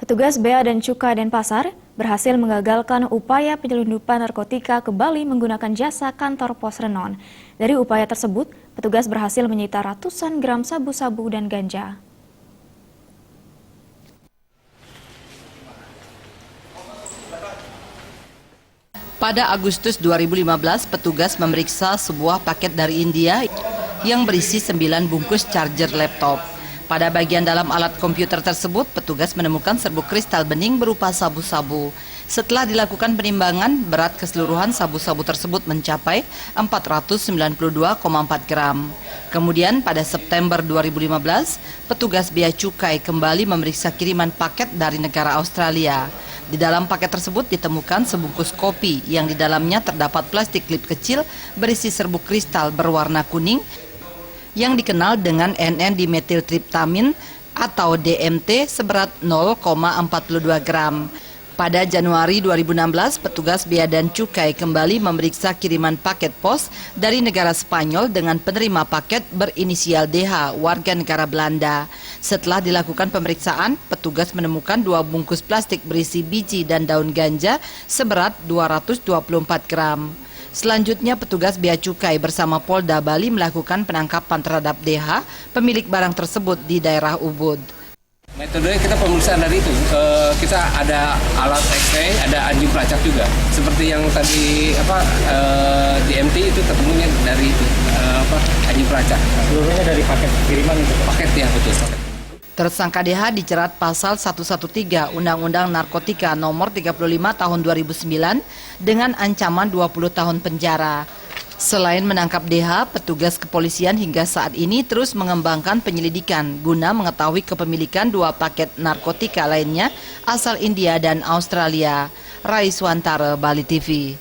Petugas Bea dan Cukai Denpasar berhasil mengagalkan upaya penyelundupan narkotika ke Bali menggunakan jasa kantor pos Renon. Dari upaya tersebut, petugas berhasil menyita ratusan gram sabu-sabu dan ganja. Pada Agustus 2015, petugas memeriksa sebuah paket dari India yang berisi 9 bungkus charger laptop. Pada bagian dalam alat komputer tersebut, petugas menemukan serbuk kristal bening berupa sabu-sabu. Setelah dilakukan penimbangan, berat keseluruhan sabu-sabu tersebut mencapai 492,4 gram. Kemudian pada September 2015, petugas Bea Cukai kembali memeriksa kiriman paket dari negara Australia. Di dalam paket tersebut ditemukan sebungkus kopi yang di dalamnya terdapat plastik klip kecil berisi serbuk kristal berwarna kuning yang dikenal dengan NN-dimetiltriptamin atau DMT seberat 0,42 gram. Pada Januari 2016, petugas Bea dan Cukai kembali memeriksa kiriman paket pos dari negara Spanyol dengan penerima paket berinisial DH, warga negara Belanda. Setelah dilakukan pemeriksaan, petugas menemukan 2 bungkus plastik berisi biji dan daun ganja seberat 224 gram. Selanjutnya, petugas Bea Cukai bersama Polda Bali melakukan penangkapan terhadap DH, pemilik barang tersebut di daerah Ubud. Metodenya kita pemeriksaan dari itu, kita ada alat X-ray, ada anjing pelacak juga. Seperti yang tadi DMT itu ketemunya dari anjing pelacak. Seluruhnya dari paket kiriman itu? Paket ya, betul. Tersangka DH dijerat pasal 113 Undang-Undang Narkotika nomor 35 tahun 2009 dengan ancaman 20 tahun penjara. Selain menangkap DH, petugas kepolisian hingga saat ini terus mengembangkan penyelidikan guna mengetahui kepemilikan 2 paket narkotika lainnya asal India dan Australia. Raiswantara, Bali TV.